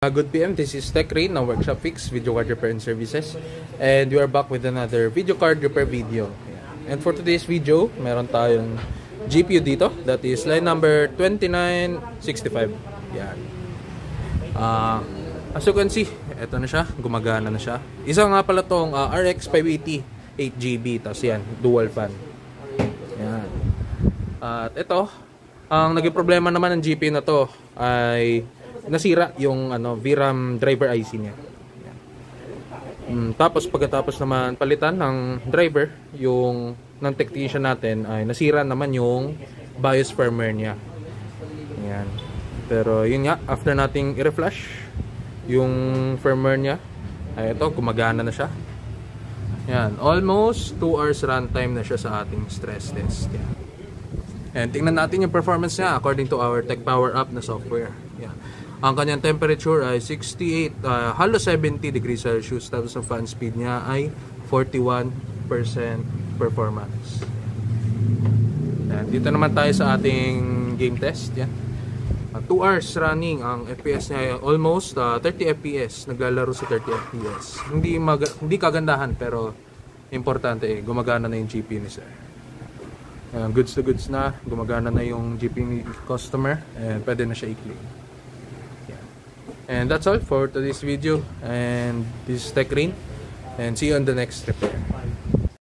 Good PM, this is Tech Rain ng Workshop Fix Video Card Repair and Services, and we are back with another video card repair video. And for today's video, meron tayong GPU dito, that is line number 2965. Yan. As you can see, eto na siya, gumagana na siya. Isa nga pala tong RX 580 8GB, tapos yan, dual fan. Yan. At ito, ang naging problema naman ng GPU na to ay nasira yung VRAM driver IC niya. Tapos pagkatapos naman palitan ng driver, yung ng technician natin ay nasira naman yung BIOS firmware niya. Yan. Pero yun nga, after nating i-reflash yung firmware niya, ay ito, gumagana na siya. Yan, almost 2 hours runtime na siya sa ating stress test. Yan. And tingnan natin yung performance niya according to our Tech Power Up na software. Yan. Ang kanyang temperature ay 68, halos 70 degrees Celsius. Tapos ang fan speed niya ay 41% performance. Yan. Dito naman tayo sa ating game test. Yan. 2 hours running. Ang FPS niya ay almost 30 FPS. Naglalaro sa 30 FPS. Hindi kagandahan pero importante gumagana na yung GPU ni sir. Goods to goods na. Gumagana na yung GPU ni customer. And pwede na siya i-claim. And that's all for today's video, and this is Tech Rain, and see you on the next repair.